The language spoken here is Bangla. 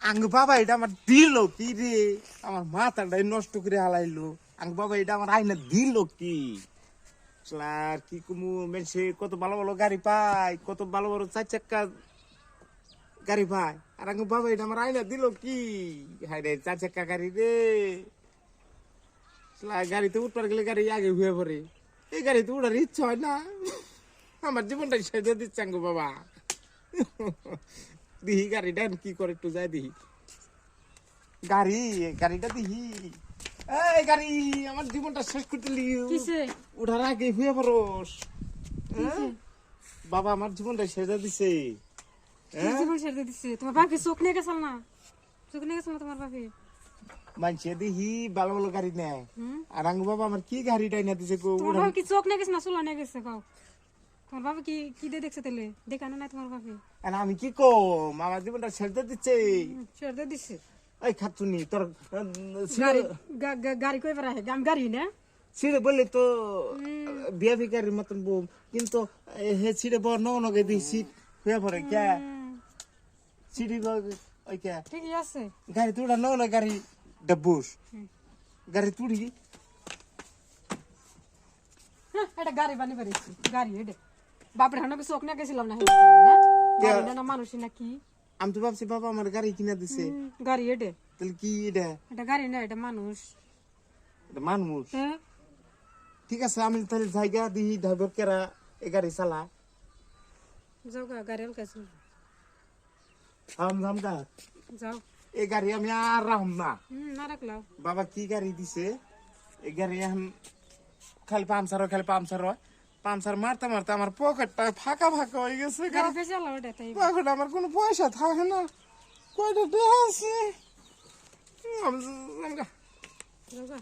আঙ্গ বাবা এটা আমার দিল কি রে, আমার মাথাটাই নষ্ট করে হালাইলো। আঙ্গ বাবা এটা আমার আইনা দিল কি, আর কি কুমু মেনছে কত ভালো ভালো গাড়ি পায়, কত ভালো ভালো 4 চাক্কা গাড়ি পায়, আর আঙ্গ বাবা এটা আমার আইনা দিল কি। হাই রে 4 চাক্কা গাড়ি রে, গাড়িতে উঠবার গেলে গাড়ি আগে হয়ে পড়ে, এই গাড়িতে উঠার ইচ্ছা হয় না। আমার জীবনটাই সেজে দিচ্ছে আঙ্গ বাবা। দিহি গাড়িটা কি করে একটু যাই দিহি, গাড়িটা দিহি। এই গাড়ি আমার জীবনটা শেষ করতে লিও, উঠার আগে হয়ে পড়োস। বাবা আমার জীবনটা সেজে দিছে। জীবন সেরে দিছে তোমার বাপি, চোখ নিয়ে গেছাল না, চোখ নিয়ে গেছাল না তোমার বাপি। মানছে দিহি ভালো ভালো গাড়ি নেয়, আর আঙ্গু বাবা আমার কি গাড়িটাই না দিছে গো। তোমার বাবা কি চোখ নিয়ে গেছে না চুলা নিয়ে গেছে কাও? তোমার বাবা কি কি দিয়ে দেখছে তেলে দেখানো নাই তোমার বাপি? আর আমি কি কম, আমার জীবনটা সেজে দিচ্ছে। সেরে দিছে এই খাচ্ছুনি তোর গাড়ি কই বেড়া হে গাম গাড়ি না ছিড়ে বললে তো বিয়া ভিকারির মতন বউ, কিন্তু হে ছিড়ে বড় নগে দিই সিট হয়ে পড়ে কে সিঁড়ি ওই কে ঠিকই আছে। গাড়ি তুড়া না গাড়ি ডাব্বুস গাড়ি তুড়ি। এটা গাড়ি বানি বেরিয়েছি, গাড়ি এটা বাপরে হানকে চোখ নিয়ে গেছিলাম না, গাড়ি না মানুষই না কি। আমি তো ভাবছি বাবা আমার গাড়ি কিনা দিছে, গাড়ি এটা তাহলে কি এটা? এটা গাড়ি না, এটা মানুষ। এটা মানুষ? হ্যাঁ ঠিক আছে, আমি তাহলে জায়গা দিই ড্রাইভার কেরা এই গাড়ি চালা। যাও গা, গাড়ি আলকা ছিল রাম গা যাও। এই গাড়ি আমি আর রাম না। না রাখলাও। বাবা কি গাড়ি দিছে এই গাড়ি, এখন খালি পাংচার হয়। পাংচার মারতে মারতে আমার পকেটটা ফাঁকা ফাঁকা হয়ে গেছে। গাড়ি বেশি আলো এটা তাই পকেটে আমার কোনো পয়সা থাকে না, কয়টা টাকা আছে। যাও গা।